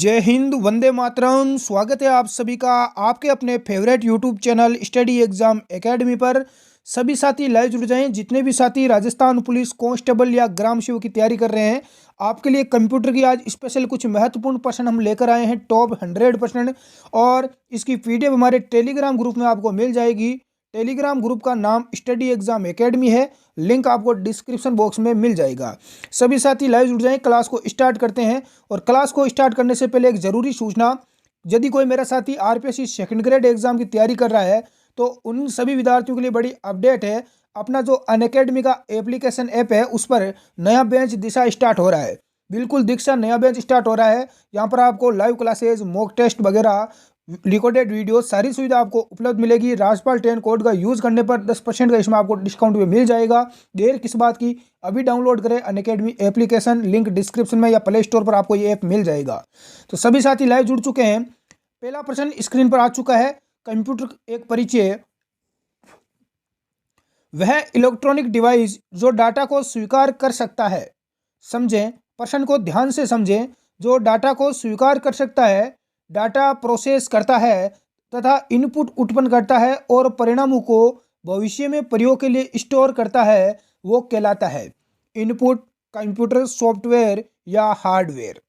जय हिंद, वंदे मातरम। स्वागत है आप सभी का आपके अपने favourite YouTube channel study exam academy पर। सभी साथी लाइव जुड़ जाएं। जितने भी साथी राजस्थान पुलिस कांस्टेबल या ग्राम सेवक की तैयारी कर रहे हैं, आपके लिए कंप्यूटर की आज स्पेशल कुछ महत्वपूर्ण प्रश्न हम लेकर आए हैं, टॉप 100%। और इसकी पीडीएफ हमारे टेलीग्राम ग्रुप में आपको मिल जाएगी। टेलीग्राम ग्रुप का नाम स्टडी एग्जाम एकेडमी है, लिंक आपको डिस्क्रिप्शन बॉक्स में मिल जाएगा। सभी साथी लाइव जुड़ जाएं, क्लास को स्टार्ट करते हैं। और क्लास को स्टार्ट करने से पहले एक ज़रूरी सूचना, यदि कोई मेरा साथी आरपीएससी सेकंड ग्रेड एग्जाम की तैयारी कर रहा है तो उन सभी विद्यार्थियों के लिए बड़ी अपडेट है। अपना जो अनअकैडमी का एप्लीकेशन ऐप है उस पर नया बैच दिशा स्टार्ट हो रहा है। बिल्कुल दीक्षा नया बैच स्टार्ट हो रहा है। यहाँ पर आपको लाइव क्लासेज, मॉक टेस्ट वगैरह, रिकॉर्डेड वीडियो, सारी सुविधा आपको उपलब्ध मिलेगी। राजपाल 10 कोड का यूज़ करने पर 10% का इसमें आपको डिस्काउंट भी मिल जाएगा। देर किस बात की, अभी डाउनलोड करें अनअकैडमी एप्लीकेशन, लिंक डिस्क्रिप्शन में या प्ले स्टोर पर आपको ये ऐप मिल जाएगा। तो सभी साथी लाइव जुड़ चुके हैं। पहला प्रश्न स्क्रीन पर आ चुका है। कंप्यूटर एक परिचय। वह इलेक्ट्रॉनिक डिवाइस जो डाटा को स्वीकार कर सकता है। समझें, प्रश्न को ध्यान से समझें। जो डाटा को स्वीकार कर सकता है, डाटा प्रोसेस करता है तथा इनपुट उत्पन्न करता है और परिणामों को भविष्य में प्रयोग के लिए स्टोर करता है, वो कहलाता है इनपुट। कंप्यूटर सॉफ्टवेयर या हार्डवेयर।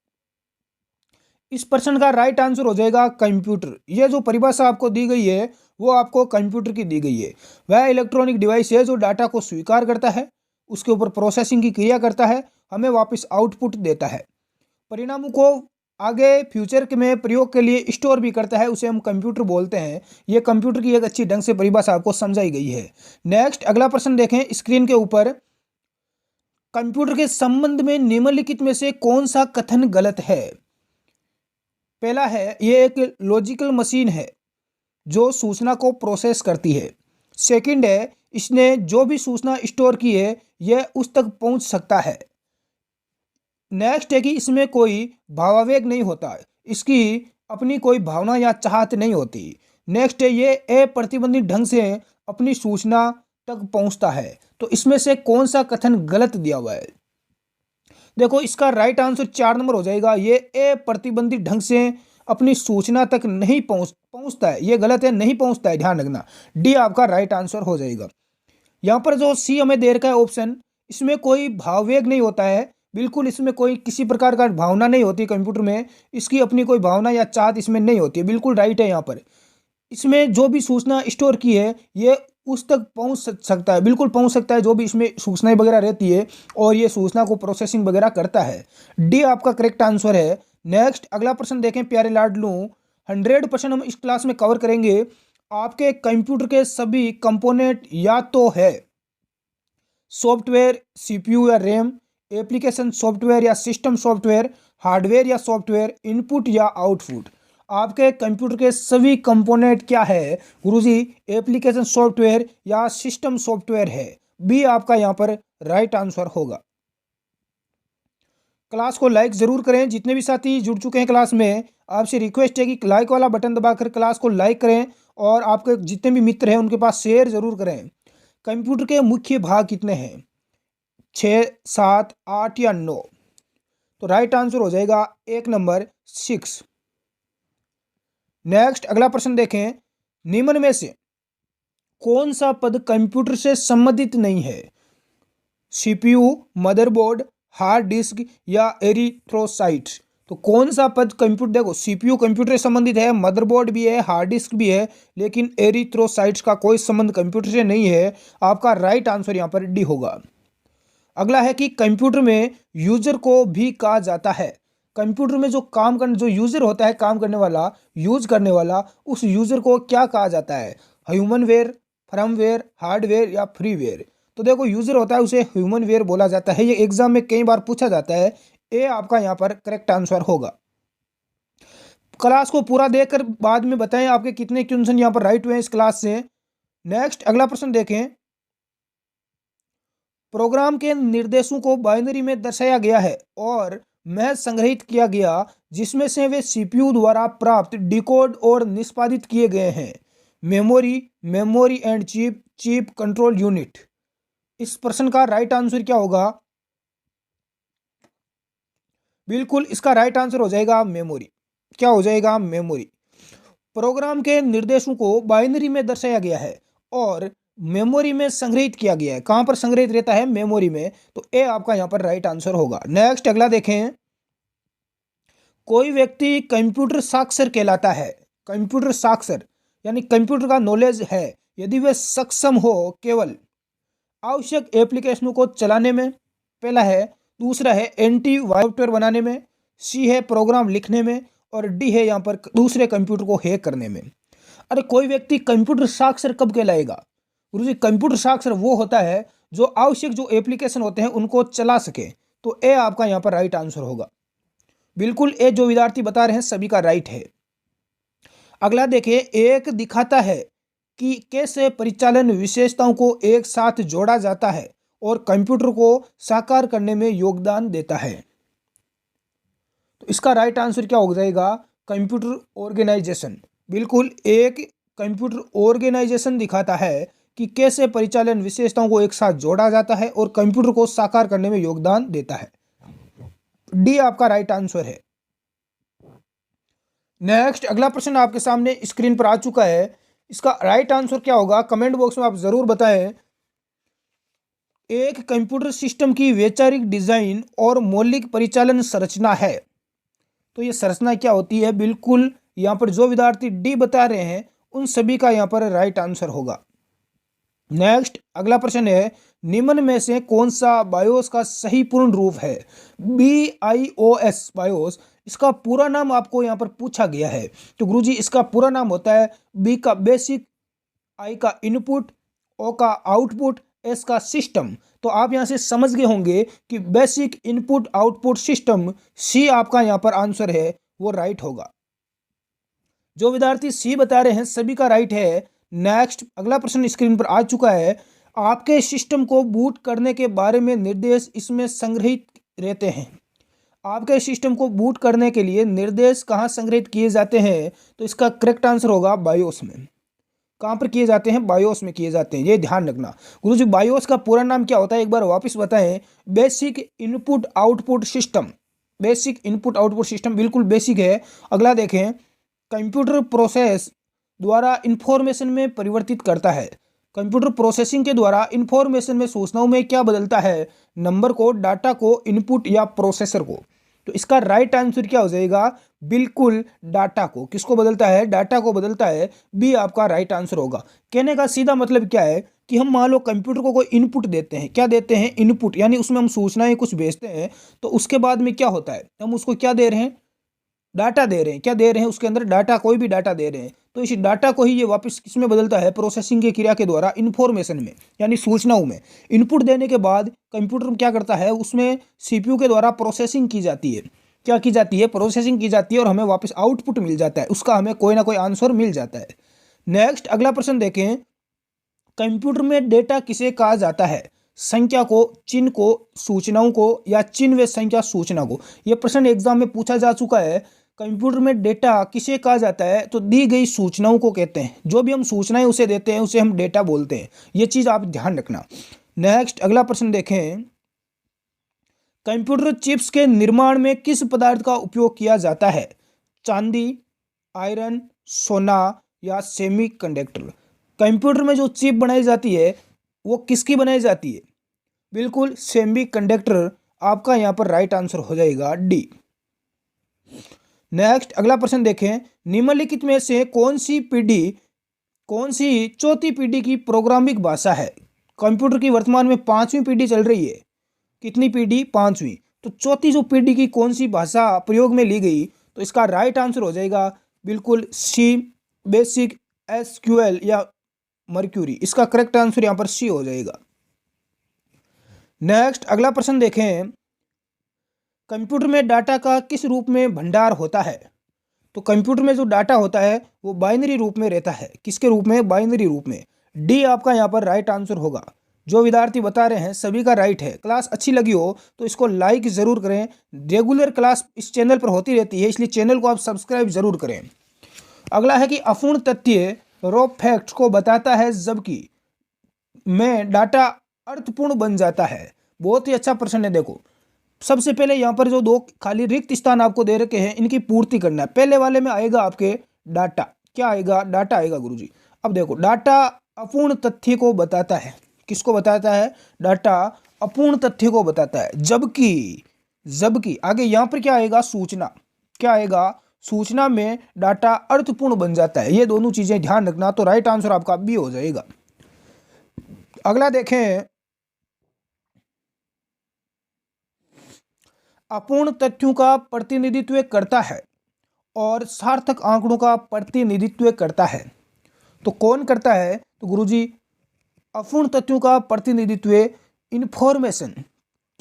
इस प्रश्न का राइट आंसर हो जाएगा कंप्यूटर। यह जो परिभाषा आपको दी गई है वो आपको कंप्यूटर की दी गई है। वह इलेक्ट्रॉनिक डिवाइस है जो डाटा को स्वीकार करता है, उसके ऊपर प्रोसेसिंग की क्रिया करता है, हमें वापस आउटपुट देता है, परिणामों को आगे फ्यूचर में प्रयोग के लिए स्टोर भी करता है, उसे हम कंप्यूटर बोलते हैं। यह कंप्यूटर की एक अच्छी ढंग से परिभाषा आपको समझाई गई है। नेक्स्ट अगला प्रश्न देखें स्क्रीन के ऊपर। कंप्यूटर के संबंध में निम्नलिखित में से कौन सा कथन गलत है। पहला है, यह एक लॉजिकल मशीन है जो सूचना को प्रोसेस करती है। सेकंड है, इसने जो भी सूचना स्टोर की है यह उस तक पहुंच सकता है। नेक्स्ट है कि इसमें कोई भावावेग नहीं होता, इसकी अपनी कोई भावना या चाहत नहीं होती। नेक्स्ट है, ये अप्रतिबंधित ढंग से अपनी सूचना तक पहुंचता है। तो इसमें से कौन सा कथन गलत दिया हुआ है। देखो, इसका राइट आंसर 4 नंबर हो जाएगा। ये अप्रतिबंधित ढंग से अपनी सूचना तक नहीं पहुंचता है, ये गलत है, नहीं पहुंचता है, ध्यान रखना। डी आपका राइट आंसर हो जाएगा। यहाँ पर जो सी हमें दे रखा है ऑप्शन, इसमें कोई भाववेग नहीं होता है। बिल्कुल इसमें कोई किसी प्रकार का भावना नहीं होती कंप्यूटर में, इसकी अपनी कोई भावना या चाहत इसमें नहीं होती है। बिल्कुल राइट है। यहाँ पर इसमें जो भी सूचना स्टोर की है ये उस तक पहुंच सकता है, बिल्कुल पहुंच सकता है, जो भी इसमें सूचनाएं वगैरह रहती है, और ये सूचना को प्रोसेसिंग वगैरह करता है। डी आपका करेक्ट आंसर है। नेक्स्ट अगला प्रश्न देखें प्यारे लाडलू। 100% हम इस क्लास में कवर करेंगे। आपके कंप्यूटर के सभी कंपोनेंट या तो है सॉफ्टवेयर, सीपीयू या रैम, एप्लीकेशन सॉफ्टवेयर या सिस्टम सॉफ्टवेयर, हार्डवेयर या सॉफ्टवेयर, इनपुट या आउटपुट। आपके कंप्यूटर के सभी कंपोनेंट क्या है गुरुजी? एप्लीकेशन सॉफ्टवेयर या सिस्टम सॉफ्टवेयर है। बी आपका यहाँ पर राइट आंसर होगा। क्लास को लाइक जरूर करें। जितने भी साथी जुड़ चुके हैं क्लास में, आपसे रिक्वेस्ट है कि लाइक वाला बटन दबाकर क्लास को लाइक करें और आपके जितने भी मित्र हैं उनके पास शेयर जरूर करें। कंप्यूटर के मुख्य भाग कितने हैं? 6, 7, 8 या 9? तो राइट आंसर हो जाएगा 1 नंबर 6। नेक्स्ट अगला प्रश्न देखें। निम्न में से कौन सा पद कंप्यूटर से संबंधित नहीं है? सीपीयू, मदरबोर्ड, हार्ड डिस्क या एरिथ्रोसाइट। तो कौन सा पद कंप्यूटर, देखो सीपीयू कंप्यूटर से संबंधित है, मदरबोर्ड भी है, हार्ड डिस्क भी है, लेकिन एरिथ्रोसाइट्स का कोई संबंध कंप्यूटर से नहीं है। आपका राइट आंसर यहाँ पर डी होगा। अगला है कि कंप्यूटर में यूजर को भी कहा जाता है। कंप्यूटर में जो यूजर होता है, काम करने वाला, यूज करने वाला, उस यूजर को क्या कहा जाता है? ह्यूमनवेयर, फर्मवेयर, हार्डवेयर या फ्रीवेयर। तो देखो, यूजर होता है उसे ह्यूमनवेयर बोला जाता है। ये एग्जाम में कई बार पूछा जाता है। ए आपका यहाँ पर करेक्ट आंसर होगा। क्लास को पूरा देखकर बाद में बताएं आपके कितने क्वेश्चन यहाँ पर राइट हुए हैं इस क्लास से। नेक्स्ट अगला प्रश्न देखें। प्रोग्राम के निर्देशों को बाइनरी में दर्शाया गया है और महज संग्रहित किया गया, जिसमें से वे सीपीयू द्वारा प्राप्त, डिकोड और निष्पादित किए गए हैं। Memory and chip control unit. इस प्रश्न का राइट आंसर क्या होगा? बिल्कुल इसका राइट आंसर हो जाएगा मेमोरी। क्या हो जाएगा, मेमोरी। प्रोग्राम के निर्देशों को बाइनरी में दर्शाया गया है और मेमोरी में संग्रहित किया गया है। कहां पर संग्रहित रहता है, मेमोरी में। तो ए आपका यहां पर राइट आंसर होगा। नेक्स्ट अगला देखें, कोई व्यक्ति कंप्यूटर साक्षर कहलाता है। कंप्यूटर साक्षर यानी कंप्यूटर का नॉलेज है यदि वह सक्षम हो केवल आवश्यक एप्लीकेशनों को चलाने में, पहला है। दूसरा है एंटी सॉफ्टवेयर बनाने में। सी है प्रोग्राम लिखने में। और डी है यहाँ पर दूसरे कंप्यूटर को हैक करने में। अरे कोई व्यक्ति कंप्यूटर साक्षर कब कहलाएगा गुरुजी? कंप्यूटर साक्षर वो होता है जो आवश्यक जो एप्लीकेशन होते हैं उनको चला सके। तो ए आपका यहाँ पर राइट आंसर होगा। बिल्कुल ए जो विद्यार्थी बता रहे हैं सभी का राइट है। अगला देखिए, एक दिखाता है कि कैसे परिचालन विशेषताओं को एक साथ जोड़ा जाता है और कंप्यूटर को साकार करने में योगदान देता है। तो इसका राइट आंसर क्या हो जाएगा, कंप्यूटर ऑर्गेनाइजेशन। बिल्कुल, एक कंप्यूटर ऑर्गेनाइजेशन दिखाता है कि कैसे परिचालन विशेषताओं को एक साथ जोड़ा जाता है और कंप्यूटर को साकार करने में योगदान देता है। डी आपका राइट आंसर है। नेक्स्ट अगला प्रश्न आपके सामने स्क्रीन पर आ चुका है। इसका राइट आंसर क्या होगा, कमेंट बॉक्स में आप जरूर बताएं। एक कंप्यूटर सिस्टम की वैचारिक डिजाइन और मौलिक परिचालन संरचना है। तो ये संरचना क्या होती है? बिल्कुल यहाँ पर जो विद्यार्थी डी बता रहे हैं उन सभी का यहाँ पर राइट आंसर होगा। नेक्स्ट अगला प्रश्न है, निम्न में से कौन सा बायोस का सही पूर्ण रूप है? BIOS बायोस, इसका पूरा नाम आपको यहाँ पर पूछा गया है। तो गुरुजी इसका पूरा नाम होता है बी का बेसिक, आई का इनपुट, ओ का आउटपुट, एस का सिस्टम। तो आप यहाँ से समझ गए होंगे कि बेसिक इनपुट आउटपुट सिस्टम। सी आपका यहाँ पर आंसर है वो राइट होगा। जो विद्यार्थी सी बता रहे हैं सभी का राइट है। नेक्स्ट अगला प्रश्न स्क्रीन पर आ चुका है, आपके सिस्टम को बूट करने के बारे में निर्देश इसमें संग्रहित रहते हैं। आपके सिस्टम को बूट करने के लिए निर्देश कहाँ संग्रहित किए जाते हैं? तो इसका करेक्ट आंसर होगा बायोस में। कहाँ पर किए जाते हैं? बायोस में किए जाते हैं, ये ध्यान रखना। गुरुजी बायोस का पूरा नाम क्या होता है एक बार वापस बताएं। Basic input output system. Basic input output system, बिल्कुल बेसिक है। अगला देखें, कंप्यूटर प्रोसेस द्वारा इंफॉर्मेशन में परिवर्तित करता है। कंप्यूटर प्रोसेसिंग के द्वारा इंफॉर्मेशन में, सूचनाओं में क्या बदलता है? नंबर को, डाटा को, इनपुट या प्रोसेसर को। तो इसका राइट आंसर क्या हो जाएगा? बिल्कुल डाटा को। किसको बदलता है? डाटा को बदलता है। बी आपका राइट आंसर होगा। कहने का सीधा मतलब क्या है कि हम मान लो कंप्यूटर को कोई इनपुट देते हैं। क्या देते हैं? इनपुट, यानी उसमें हम सूचनाएं कुछ भेजते हैं। तो उसके बाद में क्या होता है, हम उसको क्या दे रहे हैं? डाटा दे रहे हैं। क्या दे रहे हैं? उसके अंदर डाटा, कोई भी डाटा दे रहे हैं। तो इस डाटा को ही ये वापस किसमें बदलता है? प्रोसेसिंग की क्रिया के द्वारा इंफॉर्मेशन में, यानी सूचनाओं में। इनपुट देने के बाद कंप्यूटर क्या करता है? उसमें सीपीयू के द्वारा प्रोसेसिंग की जाती है। क्या की जाती है? प्रोसेसिंग की जाती है और हमें वापस आउटपुट मिल जाता है। उसका हमें कोई ना कोई आंसर मिल जाता है। नेक्स्ट अगला प्रश्न देखें, कंप्यूटर में डेटा किसे कहा जाता है? संख्या को, चिन्ह को, सूचनाओं को, या चिन्ह व संख्या सूचना को। यह प्रश्न एग्जाम में पूछा जा चुका है। कंप्यूटर में डेटा किसे कहा जाता है? तो दी गई सूचनाओं को कहते हैं। जो भी हम सूचनाएं उसे देते हैं उसे हम डेटा बोलते हैं। ये चीज आप ध्यान रखना। नेक्स्ट अगला प्रश्न देखें, कंप्यूटर चिप्स के निर्माण में किस पदार्थ का उपयोग किया जाता है? चांदी, आयरन, सोना या सेमीकंडक्टर। कंप्यूटर में जो चिप बनाई जाती है वो किसकी बनाई जाती है? बिल्कुल सेमीकंडक्टर आपका यहाँ पर राइट आंसर हो जाएगा डी। नेक्स्ट अगला प्रश्न देखें, निम्नलिखित में से कौन सी चौथी पीढ़ी की प्रोग्रामिंग भाषा है? कंप्यूटर की वर्तमान में 5वीं पीढ़ी चल रही है। कितनी पीढ़ी? 5वीं। तो चौथी जो पीढ़ी की कौन सी भाषा प्रयोग में ली गई? तो इसका राइट आंसर हो जाएगा बिल्कुल सी, बेसिक, SQL या मर्क्यूरी। इसका करेक्ट आंसर यहां पर सी हो जाएगा। नेक्स्ट अगला प्रश्न देखें, कंप्यूटर में डाटा का किस रूप में भंडार होता है? तो कंप्यूटर में जो डाटा होता है वो बाइनरी रूप में रहता है। किसके रूप में? बाइनरी रूप में। डी आपका यहाँ पर राइट आंसर होगा। जो विद्यार्थी बता रहे हैं सभी का राइट है। क्लास अच्छी लगी हो तो इसको लाइक जरूर करें। रेगुलर क्लास इस चैनल पर होती रहती है, इसलिए चैनल को आप सब्सक्राइब जरूर करें। अगला है कि अपूर्ण तथ्य रॉ फैक्ट को बताता है जबकि में डाटा अर्थपूर्ण बन जाता है। बहुत ही अच्छा प्रश्न है। देखो, सबसे पहले यहाँ पर जो दो खाली रिक्त स्थान आपको दे रखे हैं इनकी पूर्ति करना है। पहले वाले में आएगा आपके डाटा, क्या आएगा, डाटा आएगा गुरुजी। अब देखो डाटा अपूर्ण तथ्य को बताता है, किसको बताता है, डाटा अपूर्ण तथ्य को बताता है। जबकि आगे यहाँ पर क्या आएगा, सूचना, क्या आएगा, सूचना में डाटा अर्थपूर्ण बन जाता है। ये दोनों चीजें ध्यान रखना, तो राइट आंसर आपका बी हो जाएगा। अगला देखें, अपूर्ण तथ्यों का प्रतिनिधित्व करता है और सार्थक आंकड़ों का प्रतिनिधित्व करता है। तो कौन करता है, तो गुरुजी अपूर्ण तथ्यों का प्रतिनिधित्व इंफॉर्मेशन,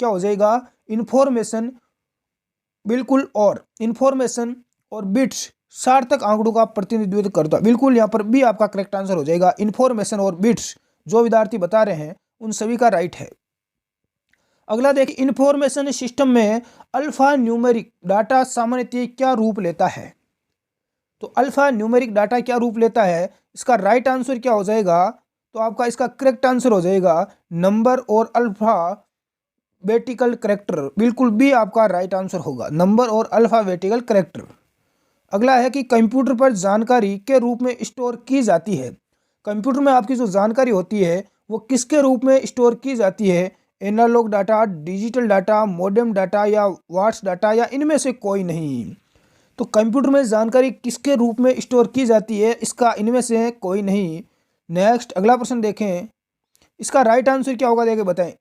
क्या हो जाएगा, इंफॉर्मेशन, बिल्कुल, और इंफॉर्मेशन और बिट्स सार्थक आंकड़ों का प्रतिनिधित्व करता है। बिल्कुल यहाँ पर भी आपका करेक्ट आंसर हो जाएगा। इंफॉर्मेशन और बिट्स जो विद्यार्थी बता रहे हैं उन सभी का राइट है। अगला देखिए, इंफॉर्मेशन सिस्टम में अल्फा न्यूमेरिक डाटा सामान्यतः क्या रूप लेता है। तो अल्फा न्यूमेरिक डाटा क्या रूप लेता है, इसका राइट आंसर क्या हो जाएगा, तो आपका इसका करेक्ट आंसर हो जाएगा नंबर और अल्फाबेटिकल कैरेक्टर। बिल्कुल भी आपका राइट आंसर होगा, नंबर और अल्फाबेटिकल कैरेक्टर। अगला है कि कंप्यूटर पर जानकारी के रूप में स्टोर की जाती है। कंप्यूटर में आपकी जो जानकारी होती है वो किसके रूप में स्टोर की जाती है, analogue data, digital data, modem data या वाट्स डाटा, या इनमें से कोई नहीं। तो कंप्यूटर में जानकारी किसके रूप में स्टोर की जाती है, इसका इनमें से कोई नहीं। नेक्स्ट अगला प्रश्न देखें, इसका राइट आंसर क्या होगा, देखे बताएं।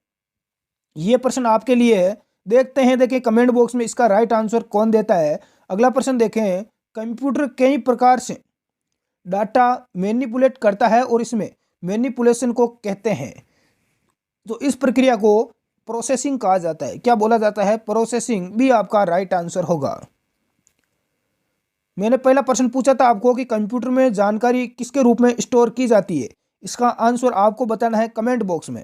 ये प्रश्न आपके लिए है, देखते हैं, देखें कमेंट बॉक्स में इसका राइट आंसर कौन देता है। अगला प्रश्न देखें, कंप्यूटर कई प्रकार से डाटा मैनिपुलेट करता है और इसमें मैनिपुलेशन को कहते हैं। तो इस प्रक्रिया को प्रोसेसिंग कहा जाता है, क्या बोला जाता है, प्रोसेसिंग, भी आपका राइट आंसर होगा। मैंने पहला प्रश्न पूछा था आपको कि कंप्यूटर में जानकारी किसके रूप में स्टोर की जाती है, इसका आंसर आपको बताना है कमेंट बॉक्स में।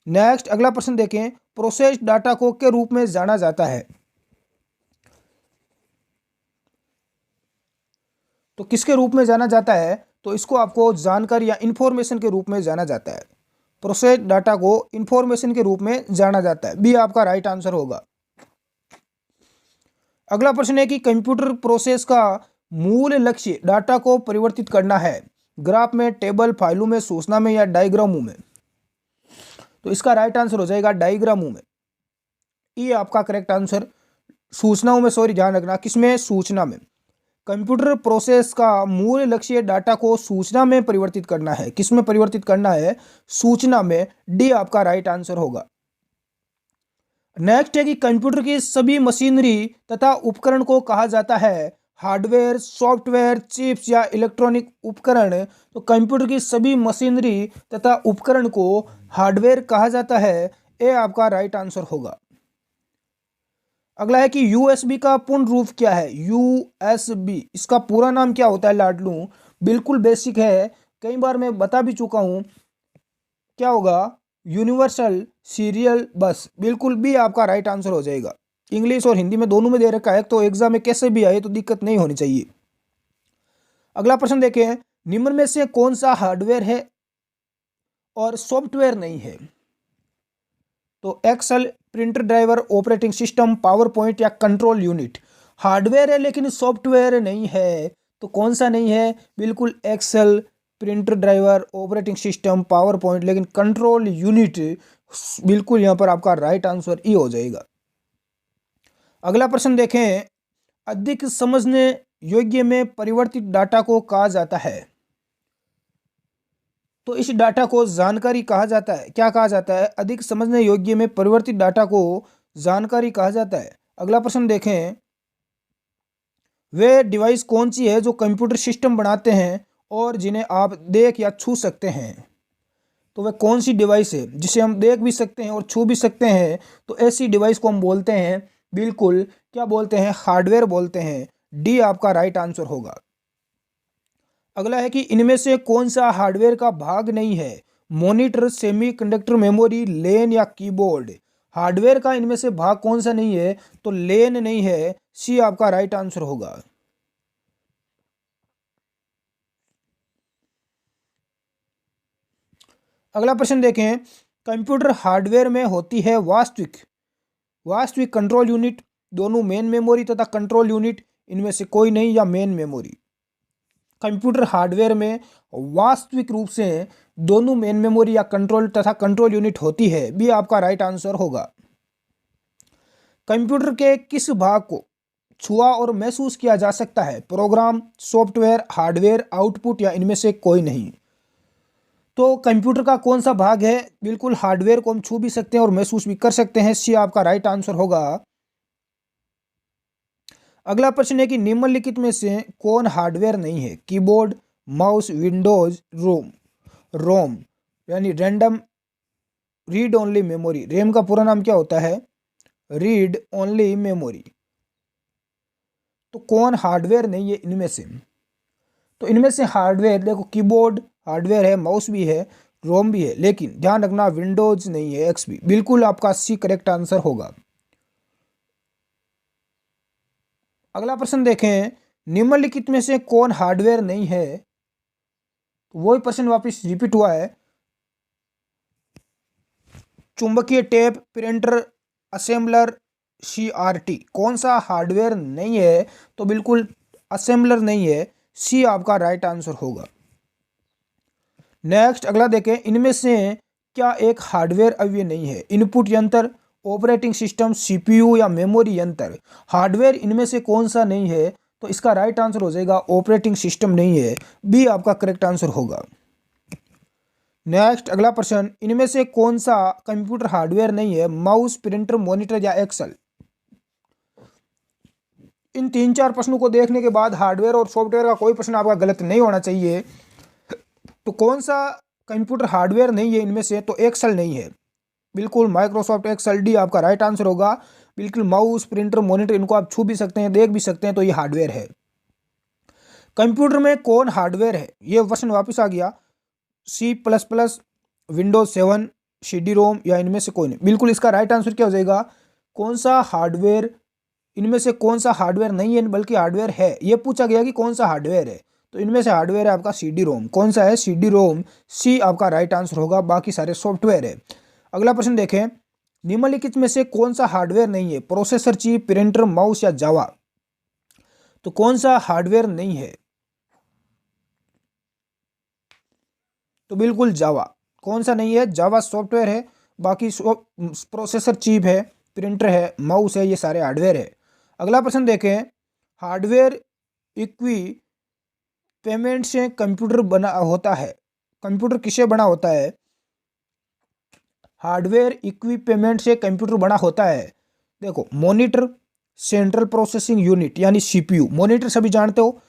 नेक्स्ट अगला प्रश्न देखें, प्रोसेस्ड डाटा को के रूप में जाना जाता है। तो किसके रूप में जाना जाता है, तो इसको आपको जानकारी या इंफॉर्मेशन के रूप में जाना जाता है। प्रोसेस्ड डाटा को इंफॉर्मेशन के रूप में जाना जाता है, भी आपका राइट आंसर होगा। अगला प्रश्न है कि कंप्यूटर प्रोसेस का मूल लक्ष्य डाटा को परिवर्तित करना है, ग्राफ में, टेबल, फाइलों में, सूचना में या डायग्रामों में। तो इसका राइट आंसर हो जाएगा डायग्रामों में। ये आपका करेक्ट आंसर, सूचनाओं में, सॉरी ध्यान रखना, किसमें, सूचना में। कंप्यूटर प्रोसेस का मूल लक्ष्य डाटा को सूचना में परिवर्तित करना है, किसमें परिवर्तित करना है, सूचना में, डी आपका राइट आंसर होगा। नेक्स्ट है कि कंप्यूटर की सभी मशीनरी तथा उपकरण को कहा जाता है हार्डवेयर, सॉफ्टवेयर, चिप्स या इलेक्ट्रॉनिक उपकरण। तो कंप्यूटर की सभी मशीनरी तथा उपकरण को हार्डवेयर कहा जाता है, ये आपका राइट आंसर होगा। अगला है कि यूएसबी का पूर्ण रूप क्या है, यूएसबी, इसका पूरा नाम क्या होता है लाडलू, बिल्कुल बेसिक है, कई बार मैं बता भी चुका हूं, क्या होगा, यूनिवर्सल सीरियल बस। बिल्कुल भी आपका राइट आंसर हो जाएगा। इंग्लिश और हिंदी में दोनों में दे रखा है, तो एग्जाम में कैसे भी आए तो दिक्कत नहीं होनी चाहिए। अगला प्रश्न देखें, निम्न में से कौन सा हार्डवेयर है और सॉफ्टवेयर नहीं है। तो Excel, printer driver, operating system, PowerPoint या कंट्रोल यूनिट। हार्डवेयर है लेकिन सॉफ्टवेयर नहीं है, तो कौन सा नहीं है, बिल्कुल Excel, printer driver, operating system, PowerPoint, लेकिन कंट्रोल यूनिट, बिल्कुल यहाँ पर आपका राइट आंसर ई हो जाएगा। अगला प्रश्न देखें, अधिक समझने योग्य में परिवर्तित डाटा को कहा जाता है। तो इस डाटा को जानकारी कहा जाता है, क्या कहा जाता है, अधिक समझने योग्य में परिवर्तित डाटा को जानकारी कहा जाता है। अगला प्रश्न देखें, वे डिवाइस कौन सी है जो कंप्यूटर सिस्टम बनाते हैं और जिन्हें आप देख या छू सकते हैं। तो वह कौन सी डिवाइस है जिसे हम देख भी सकते हैं और छू भी सकते हैं, तो ऐसी डिवाइस को हम बोलते हैं, बिल्कुल क्या बोलते हैं, हार्डवेयर बोलते हैं, डी आपका राइट आंसर होगा। अगला है कि इनमें से कौन सा हार्डवेयर का भाग नहीं है, मॉनिटर, सेमीकंडक्टर, मेमोरी, लेन या कीबोर्ड। हार्डवेयर का इनमें से भाग कौन सा नहीं है, तो लेन नहीं है, सी आपका राइट आंसर होगा। अगला प्रश्न देखें, कंप्यूटर हार्डवेयर में होती है वास्तविक वास्तविक कंट्रोल यूनिट, दोनों मेन मेमोरी तथा कंट्रोल यूनिट, इनमें से कोई नहीं या मेन मेमोरी। कंप्यूटर हार्डवेयर में वास्तविक रूप से दोनों मेन मेमोरी या कंट्रोल तथा कंट्रोल यूनिट होती है, भी आपका राइट आंसर होगा। कंप्यूटर के किस भाग को छुआ और महसूस किया जा सकता है? प्रोग्राम, सॉफ्टवेयर, हार्डवेयर, आउटपुट या इनमें से कोई नहीं। तो कंप्यूटर का कौन सा भाग है? बिल्कुल हार्डवेयर को हम छू भी सकते हैं और महसूस भी कर सकते हैं, सी आपका राइट आंसर होगा। अगला प्रश्न है कि निम्नलिखित में से कौन हार्डवेयर नहीं है? कीबोर्ड, माउस, विंडोज, रोम यानी random read only memory. RAM का पूरा नाम क्या होता है? Read only memory. तो कौन हार्डवेयर नहीं है इनमें से? तो इनमें से हार्डवेयर देखो, कीबोर्ड हार्डवेयर है, माउस भी है, रोम भी है, लेकिन ध्यान रखना विंडोज नहीं है, एक्सपी। बिल्कुल आपका सी करेक्ट आंसर होगा। अगला प्रश्न देखें, निम्नलिखित में से कौन हार्डवेयर नहीं है? तो वही प्रश्न वापस रिपीट हुआ है। चुंबकीय टेप, प्रिंटर, असेंबलर, सीआरटी, कौन सा हार्डवेयर नहीं है? तो बिल्कुल असेंबलर नहीं है, सी आपका राइट आंसर होगा। नेक्स्ट अगला देखें, इनमें से क्या एक हार्डवेयर अवयव नहीं है? इनपुट यंत्र, ऑपरेटिंग सिस्टम, सीपीयू या मेमोरी यंत्र। हार्डवेयर इनमें से कौन सा नहीं है? तो इसका राइट आंसर हो जाएगा ऑपरेटिंग सिस्टम नहीं है, बी आपका करेक्ट आंसर होगा। नेक्स्ट अगला प्रश्न, इनमें से कौन सा कंप्यूटर हार्डवेयर नहीं है? माउस, प्रिंटर, मॉनिटर या एक्सेल। इन 3-4 प्रश्नों को देखने के बाद हार्डवेयर और सॉफ्टवेयर का कोई प्रश्न आपका गलत नहीं होना चाहिए। तो कौन सा कंप्यूटर हार्डवेयर नहीं है इनमें से? तो एक्सेल नहीं है, बिल्कुल माइक्रोसॉफ्ट एक्सेल, डी आपका राइट आंसर होगा। बिल्कुल माउस, प्रिंटर, मॉनिटर इनको आप छू भी सकते हैं, देख भी सकते हैं, तो ये हार्डवेयर है। कंप्यूटर में कौन हार्डवेयर है? ये क्वेश्चन वापस आ गया। C++, विंडोज 7, CD रोम या इनमें से कोई नहीं। बिल्कुल इसका राइट आंसर क्या हो जाएगा? कौन सा हार्डवेयर, इनमें से कौन सा हार्डवेयर नहीं है बल्कि हार्डवेयर है, ये पूछा गया कि कौन सा हार्डवेयर है। तो इनमें से हार्डवेयर है आपका CD रोम। कौन सा है? CD रोम, सी आपका राइट आंसर होगा, बाकी सारे सॉफ्टवेयर है। अगला प्रश्न देखें, निम्नलिखित में से कौन सा हार्डवेयर नहीं है? प्रोसेसर चिप, प्रिंटर, माउस या जावा। तो कौन सा हार्डवेयर नहीं है? तो बिल्कुल जावा। कौन सा नहीं है? जावा सॉफ्टवेयर है, बाकी प्रोसेसर चिप है, प्रिंटर है, माउस है, ये सारे हार्डवेयर है। अगला प्रश्न देखें, हार्डवेयर इक्वी पेमेंट से कंप्यूटर बना होता है। कंप्यूटर किससे बना होता है? हार्डवेयर इक्विपमेंट से कंप्यूटर बना होता है। देखो, मॉनिटर, सेंट्रल प्रोसेसिंग यूनिट यानी सीपीयू। मॉनिटर सभी जानते हो,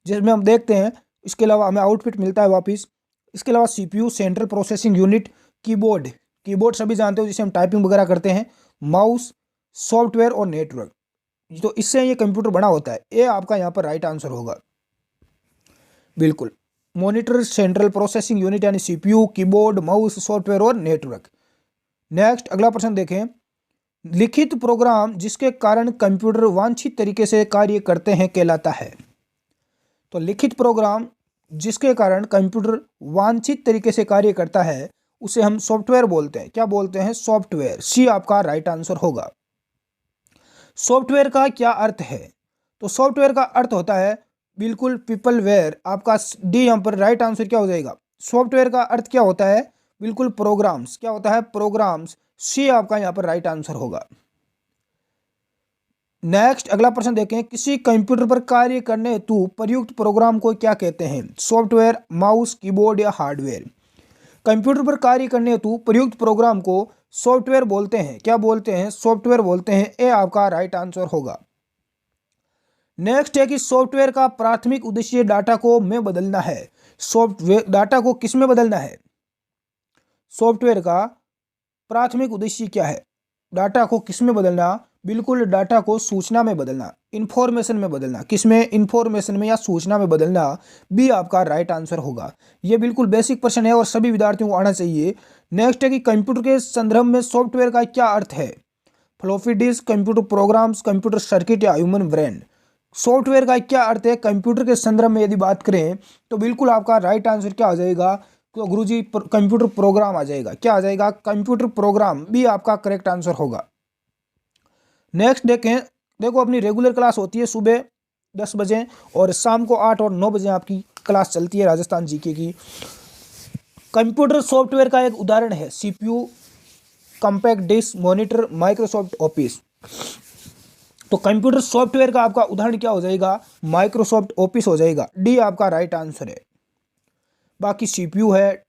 जिसमें हम देखते हैं, इसके अलावा हमें आउटपुट मिलता है वापस। इसके अलावा CPU, central processing unit, keyboard, keyboard सभी जानते हो जिसे हम टाइपिंग वगैरह करते हैं, माउस, सॉफ्टवेयर और नेटवर्क। तो इससे ये कंप्यूटर बना होता है, ये आपका यहाँ पर राइट आंसर होगा। बिल्कुल मॉनिटर, सेंट्रल प्रोसेसिंग यूनिट यानी सीपीयू, कीबोर्ड, माउस, सॉफ्टवेयर और नेटवर्क। नेक्स्ट अगला प्रश्न देखें, लिखित प्रोग्राम जिसके कारण कंप्यूटर वांछित तरीके से कार्य करते हैं कहलाता है। तो लिखित प्रोग्राम जिसके कारण कंप्यूटर वांछित तरीके से कार्य करता है उसे हम सॉफ्टवेयर बोलते हैं। क्या बोलते हैं? सॉफ्टवेयर, सी आपका राइट आंसर होगा। सॉफ्टवेयर का क्या अर्थ है? तो सॉफ्टवेयर का अर्थ होता है बिल्कुल पीपलवेयर, आपका डी यहाँ पर राइट आंसर क्या हो जाएगा? सॉफ्टवेयर का अर्थ क्या होता है? बिल्कुल प्रोग्राम्स। क्या होता है? प्रोग्राम्स, सी आपका यहाँ पर राइट आंसर होगा। नेक्स्ट अगला प्रश्न देखें, किसी कंप्यूटर पर कार्य करने हेतु प्रयुक्त प्रोग्राम को क्या कहते हैं? सॉफ्टवेयर, माउस, कीबोर्ड या हार्डवेयर। कंप्यूटर पर कार्य करने हेतु प्रयुक्त प्रोग्राम को सॉफ्टवेयर बोलते हैं। क्या बोलते हैं? सॉफ्टवेयर बोलते हैं, ये आपका राइट आंसर होगा। नेक्स्ट है कि सॉफ्टवेयर का प्राथमिक उद्देश्य डाटा को में बदलना है। सॉफ्टवेयर डाटा को किस में बदलना है? सॉफ्टवेयर का प्राथमिक उद्देश्य क्या है? डाटा को किस में बदलना? बिल्कुल डाटा को सूचना में बदलना, इंफॉर्मेशन में बदलना। किस में? इंफॉर्मेशन में या सूचना में बदलना, भी आपका राइट आंसर होगा। ये बिल्कुल बेसिक प्रश्न है और सभी विद्यार्थियों को आना चाहिए। नेक्स्ट है कि कंप्यूटर के संदर्भ में सॉफ्टवेयर का क्या अर्थ है? Floppy disk, computer programs, computer circuit या ह्यूमन ब्रेन। सॉफ्टवेयर का क्या अर्थ है कंप्यूटर के संदर्भ में यदि बात करें तो बिल्कुल आपका राइट आंसर क्या आ जाएगा? तो गुरुजी कंप्यूटर प्रोग्राम आ जाएगा। क्या आ जाएगा? कंप्यूटर प्रोग्राम, भी आपका करेक्ट आंसर होगा। नेक्स्ट देखें, देखो अपनी रेगुलर क्लास होती है सुबह 10 बजे और शाम को 8 और 9 बजे आपकी क्लास चलती है राजस्थान जीके की। कंप्यूटर सॉफ्टवेयर का एक उदाहरण है CPU, compact disc, monitor, Microsoft Office. तो कंप्यूटर सॉफ्टवेयर का आपका उदाहरण क्या हो जाएगा, माइक्रोसॉफ्ट ऑफिस हो जाएगा। डी आपका राइट आंसर है। बाकी सीपीयू है,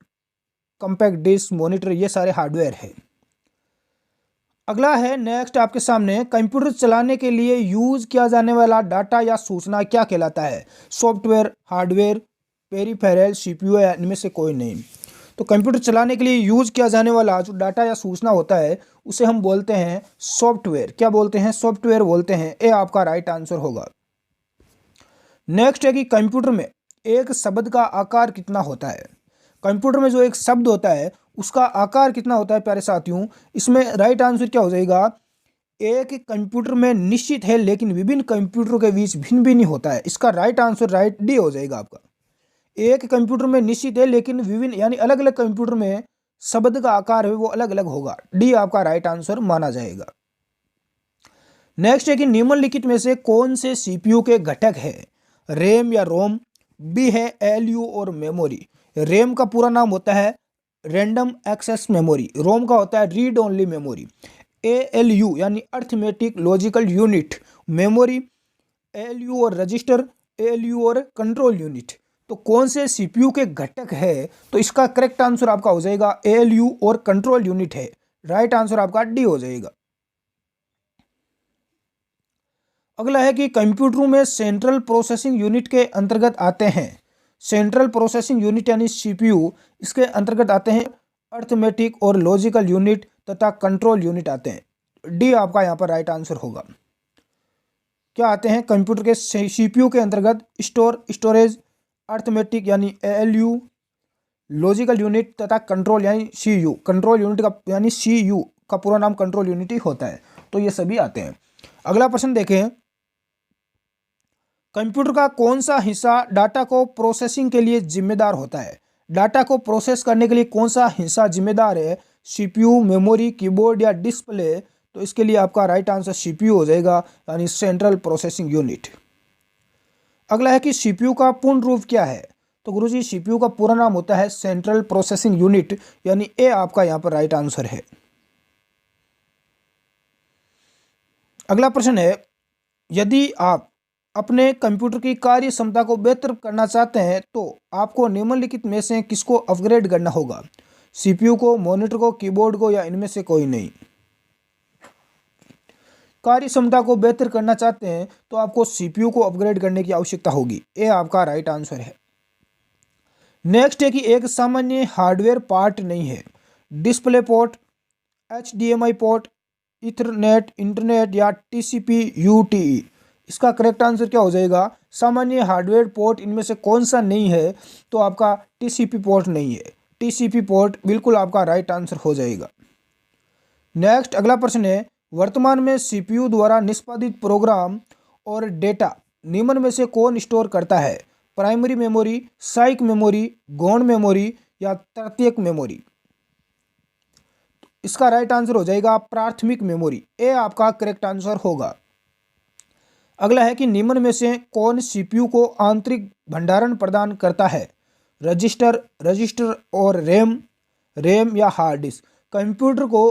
कॉम्पैक्ट डिस्क, मॉनिटर, ये सारे हार्डवेयर है। अगला है नेक्स्ट आपके सामने, कंप्यूटर चलाने के लिए यूज किया जाने वाला डाटा या सूचना क्या कहलाता है। सॉफ्टवेयर, हार्डवेयर, पेरिफेरल, सीपीयू या इनमें से कोई नहीं। तो कंप्यूटर चलाने के लिए यूज किया जाने वाला जो डाटा या सूचना होता है उसे हम बोलते हैं सॉफ्टवेयर। क्या बोलते हैं, सॉफ्टवेयर बोलते हैं। ए आपका राइट आंसर होगा। नेक्स्ट है कि कंप्यूटर में एक शब्द का आकार कितना होता है। कंप्यूटर में जो एक शब्द होता है उसका आकार कितना होता है प्यारे साथियों। इसमें राइट आंसर क्या हो जाएगा, एक कंप्यूटर में निश्चित है लेकिन विभिन्न कंप्यूटरों के बीच भिन्न भिन्न होता है। इसका राइट आंसर राइट डी हो जाएगा आपका। एक कंप्यूटर में निश्चित है लेकिन विभिन्न यानी अलग अलग कंप्यूटर में शब्द का आकार है वो अलग अलग होगा। डी आपका राइट आंसर माना जाएगा। नेक्स्ट है कि निम्नलिखित में से कौन से सीपीयू के घटक है, रैम या रोम। बी है एलयू और मेमोरी। रैम का पूरा नाम होता है रैंडम एक्सेस मेमोरी, रोम का होता है रीड ओनली मेमोरी। एएलयू यानी arithmetic logical unit memory, ALU और रजिस्टर, एएलयू और कंट्रोल यूनिट। तो कौन से सीपीयू के घटक है, तो इसका करेक्ट आंसर आपका हो जाएगा एएलयू और कंट्रोल यूनिट है। राइट आंसर आपका डी हो जाएगा। अगला है कि कंप्यूटरों में सेंट्रल प्रोसेसिंग यूनिट के अंतर्गत आते हैं। सेंट्रल प्रोसेसिंग यूनिट यानी सीपीयू, इसके अंतर्गत आते हैं अर्थमेटिक और लॉजिकल यूनिट तथा कंट्रोल यूनिट आते हैं। डी आपका यहाँ पर राइट आंसर होगा। क्या आते हैं कंप्यूटर के सीपीयू के अंतर्गत, स्टोरेज, अर्थमेटिक यानी एएलयू, लॉजिकल यूनिट तथा कंट्रोल यानी सीयू। कंट्रोल यूनिट का यानी सीयू का पूरा नाम कंट्रोल यूनिट ही होता है। तो ये सभी आते हैं। अगला प्रश्न देखें, कंप्यूटर का कौन सा हिस्सा डाटा को प्रोसेसिंग के लिए जिम्मेदार होता है। डाटा को प्रोसेस करने के लिए कौन सा हिस्सा जिम्मेदार है, सीपीयू, मेमोरी, कीबोर्ड या डिस्प्ले। तो इसके लिए आपका राइट आंसर सीपीयू हो जाएगा यानी सेंट्रल प्रोसेसिंग यूनिट। अगला है कि सीपीयू का पूर्ण रूप क्या है। तो गुरुजी सीपीयू का पूरा नाम होता है सेंट्रल प्रोसेसिंग यूनिट यानी ए आपका यहाँ पर राइट आंसर है। अगला प्रश्न है, यदि आप अपने कंप्यूटर की कार्य क्षमता को बेहतर करना चाहते हैं तो आपको निम्नलिखित में से किसको अपग्रेड करना होगा। सीपीयू को, मॉनिटर को, कीबोर्ड को या इनमें से कोई नहीं। कार्य क्षमता को बेहतर करना चाहते हैं तो आपको सीपीयू को अपग्रेड करने की आवश्यकता होगी। ये आपका राइट आंसर है। नेक्स्ट है कि एक सामान्य हार्डवेयर पार्ट नहीं है। Display port, HDMI port, Ethernet, internet या टीसीपी यूटीई। इसका करेक्ट आंसर क्या हो जाएगा, सामान्य हार्डवेयर पोर्ट इनमें से कौन सा नहीं है। तो आपका टीसीपी पोर्ट नहीं है। टीसीपी पोर्ट बिल्कुल आपका राइट आंसर हो जाएगा। नेक्स्ट अगला प्रश्न है, वर्तमान में सीपीयू द्वारा निष्पादित प्रोग्राम और डेटा निम्न में से कौन स्टोर करता है। प्राइमरी मेमोरी, सहायक मेमोरी, गौण मेमोरी या तृतीयक मेमोरी। इसका राइट आंसर हो जाएगा प्राथमिक मेमोरी। ए आपका करेक्ट आंसर होगा। अगला है कि निम्न में से कौन सीपीयू को आंतरिक भंडारण प्रदान करता है। रजिस्टर और रैम या हार्ड डिस्क। कंप्यूटर को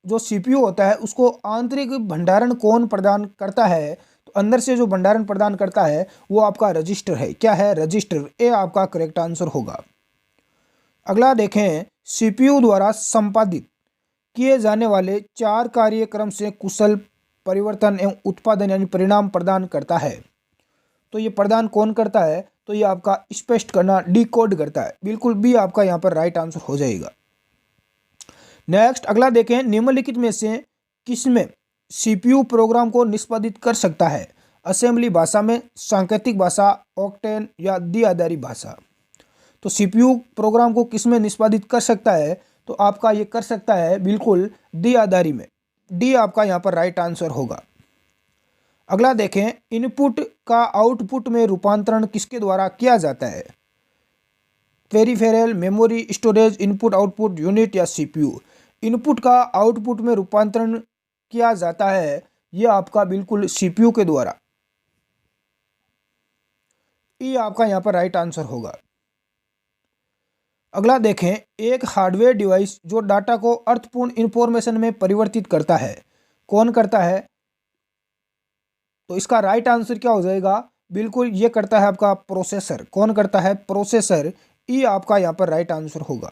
जो सीपीयू होता है उसको आंतरिक भंडारण कौन प्रदान करता है। तो अंदर से जो भंडारण प्रदान करता है वो आपका रजिस्टर है। क्या है, रजिस्टर। ए आपका करेक्ट आंसर होगा। अगला देखें, सीपीयू द्वारा संपादित किए जाने वाले 4 कार्यक्रम से कुशल परिवर्तन एवं उत्पादन यानी परिणाम प्रदान करता है। तो ये प्रदान कौन करता है, तो ये आपका स्पष्ट करना, डिकोड करता है। बिल्कुल बी आपका यहाँ पर राइट आंसर हो जाएगा। नेक्स्ट अगला देखें, निम्नलिखित में से किसमें सीपीयू प्रोग्राम को निष्पादित कर सकता है। असेंबली भाषा में, सांकेतिक भाषा, ऑक्टेन या द्विआधारी भाषा। तो सीपीयू प्रोग्राम को किसमें निष्पादित कर सकता है, तो आपका ये कर सकता है बिल्कुल द्विआधारी में। डी आपका यहाँ पर राइट आंसर होगा। अगला देखें, इनपुट का आउटपुट में रूपांतरण किसके द्वारा किया जाता है। Peripheral, memory, storage, input output unit या सीपीयू। इनपुट का आउटपुट में रूपांतरण किया जाता है ये आपका बिल्कुल सीपीयू के द्वारा। ये आपका यहाँ पर राइट आंसर होगा। अगला देखें, एक हार्डवेयर डिवाइस जो डाटा को अर्थपूर्ण इंफॉर्मेशन में परिवर्तित करता है, कौन करता है? तो इसका राइट आंसर क्या हो जाएगा? बिल्कुल ये करता है आपका प्रोसेसर। कौन करता है? प्रोसेसर। ये आपका यहाँ पर राइट आंसर होगा।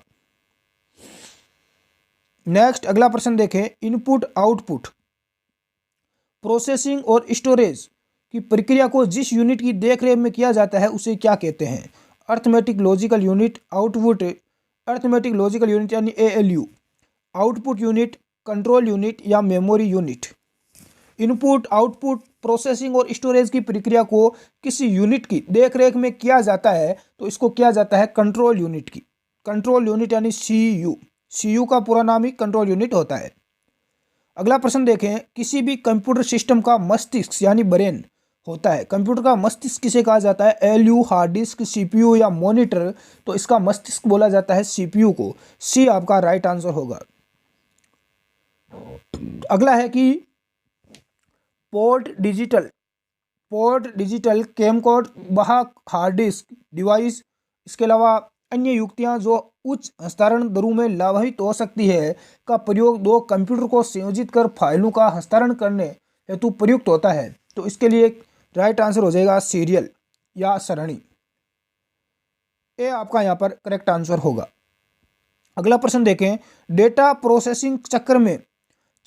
नेक्स्ट अगला प्रश्न देखें, इनपुट आउटपुट प्रोसेसिंग और स्टोरेज की प्रक्रिया को जिस यूनिट की देखरेख में किया जाता है उसे क्या कहते हैं? Arithmetic logical unit, output arithmetic logical unit यानी ALU, output unit, control unit या memory unit. Input output processing और स्टोरेज की प्रक्रिया को किसी यूनिट की देखरेख में किया जाता है तो इसको किया जाता है कंट्रोल यूनिट की। कंट्रोल यूनिट यानी CU का पूरा नाम ही कंट्रोल यूनिट होता है। अगला प्रश्न देखें, किसी भी कंप्यूटर सिस्टम का मस्तिष्क यानी ब्रेन होता है। कंप्यूटर का मस्तिष्क किसे कहा जाता है? ALU, हार्ड डिस्क, CPU या मॉनिटर। तो इसका मस्तिष्क बोला जाता है CPU को। C आपका राइट आंसर होगा। अगला है कि पोर्ट डिजिटल कैमकोड, वह हार्ड डिस्क डिवाइस, इसके अलावा अन्य युक्तियां जो उच्च हस्तांतरण दरों में लाभान्वित हो सकती है का प्रयोग दो कंप्यूटर को संयोजित कर फाइलों का हस्तांतरण करने हेतु प्रयुक्त होता है। तो इसके लिए राइट आंसर हो जाएगा सीरियल या सरणी। ये आपका यहाँ पर करेक्ट आंसर होगा। अगला प्रश्न देखें, डेटा प्रोसेसिंग चक्र में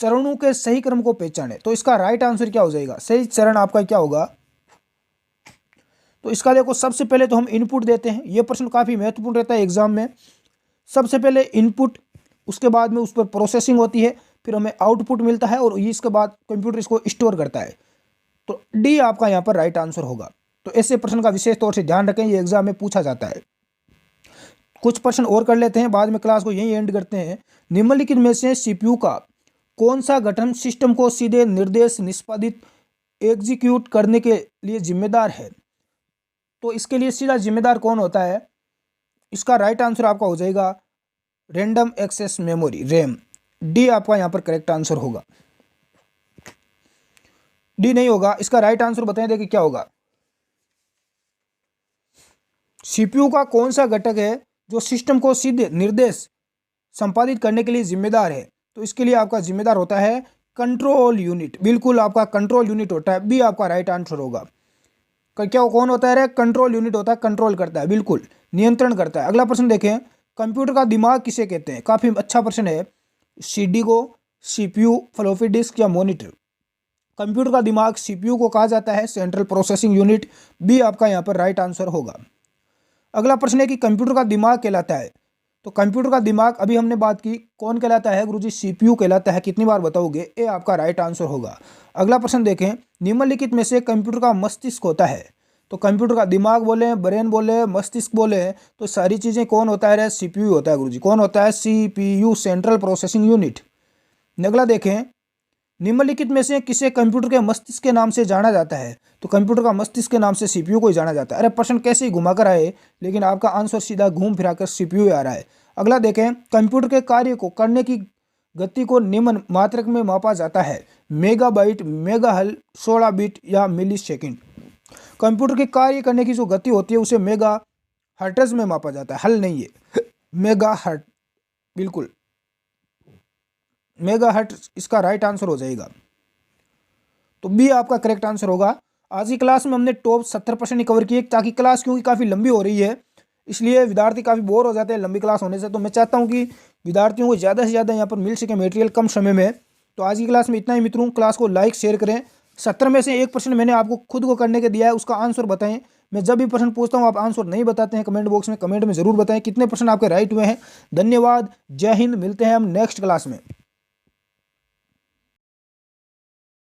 चरणों के सही क्रम को पहचाने। तो इसका राइट आंसर क्या हो जाएगा? सही चरण आपका क्या होगा? तो इसका देखो, सबसे पहले तो हम इनपुट देते हैं। यह प्रश्न काफ़ी महत्वपूर्ण रहता है एग्जाम में। सबसे पहले इनपुट, उसके बाद में उस पर प्रोसेसिंग होती है, फिर हमें आउटपुट मिलता है और इसके बाद कंप्यूटर इसको स्टोर करता है। तो डी आपका यहाँ पर राइट आंसर होगा। तो ऐसे प्रश्न का विशेष तौर से ध्यान रखें, ये एग्जाम में पूछा जाता है। कुछ प्रश्न और कर लेते हैं, बाद में क्लास को यहीं एंड करते हैं। निम्नलिखित में से CPU का कौन सा गठन सिस्टम को सीधे निर्देश निष्पादित एग्जीक्यूट करने के लिए जिम्मेदार है? तो इसके लिए सीधा जिम्मेदार कौन होता है? इसका राइट आंसर आपका हो जाएगा random access memory, RAM. D आपका यहाँ पर करेक्ट आंसर होगा। डी नहीं होगा, इसका राइट आंसर बताएं, देखिए क्या होगा। CPU का कौन सा घटक है जो सिस्टम को सीधे निर्देश संपादित करने के लिए जिम्मेदार है? तो इसके लिए आपका जिम्मेदार होता है कंट्रोल यूनिट। बिल्कुल आपका कंट्रोल यूनिट होता है। बी आपका राइट आंसर होगा। क्या कौन होता है? कंट्रोल यूनिट होता है, कंट्रोल करता है, बिल्कुल नियंत्रण करता है। अगला प्रश्न देखें, कंप्यूटर का दिमाग किसे कहते हैं? काफी अच्छा प्रश्न है। CD को, CPU, फ्लॉपी डिस्क या मॉनिटर। कंप्यूटर का दिमाग CPU को कहा जाता है, सेंट्रल प्रोसेसिंग यूनिट। बी आपका यहाँ पर राइट आंसर होगा। अगला प्रश्न है कि कंप्यूटर का दिमाग कहलाता है। तो कंप्यूटर का दिमाग अभी हमने बात की, कौन कहलाता है गुरुजी? CPU कहलाता है। कितनी बार बताओगे? ए आपका राइट आंसर होगा। अगला प्रश्न देखें, निम्नलिखित में से कंप्यूटर का मस्तिष्क होता है। तो कंप्यूटर का दिमाग बोले, ब्रेन बोले, मस्तिष्क बोले, तो सारी चीज़ें कौन होता है? CPU होता है गुरुजी। कौन होता है? CPU, central processing unit. अगला देखें, निम्नलिखित में से किसे कंप्यूटर के मस्तिष्क के नाम से जाना जाता है? तो कंप्यूटर का मस्तिष्क के नाम से CPU को ही जाना जाता है। अरे प्रश्न कैसे ही घुमा कर आए, लेकिन आपका आंसर सीधा घूम फिरा कर CPU आ रहा है। अगला देखें, कंप्यूटर के कार्य को करने की गति को निम्न मात्रक में मापा जाता है, मेगाबाइट, मेगाहर्ट्ज, 16 बिट या मिली सेकेंड। कंप्यूटर के कार्य करने की जो गति होती है उसे मेगा हर्ट्ज में मापा जाता है, हल नहीं है, मेगा हर्ट्ज, बिल्कुल मेगा हर्ट्ज इसका राइट आंसर हो जाएगा। तो बी आपका करेक्ट आंसर होगा। आज की क्लास में हमने टॉप 70% कवर किए, ताकि क्लास क्योंकि काफ़ी लंबी हो रही है इसलिए विद्यार्थी काफ़ी बोर हो जाते हैं लंबी क्लास होने से। तो मैं चाहता हूं कि विद्यार्थियों को ज़्यादा से ज़्यादा यहाँ पर मिल सके मटेरियल कम समय में। तो आज की क्लास में इतना ही मित्रों, क्लास को लाइक शेयर करें। 70 में से एक प्रश्न मैंने आपको खुद को करने के दिया है, उसका आंसर बताएं। मैं जब भी प्रश्न पूछता हूँ आप आंसर नहीं बताते हैं, कमेंट बॉक्स में कमेंट में ज़रूर बताएं कितने प्रश्न आपके राइट हुए हैं। धन्यवाद, जय हिंद, मिलते हैं हम नेक्स्ट क्लास में।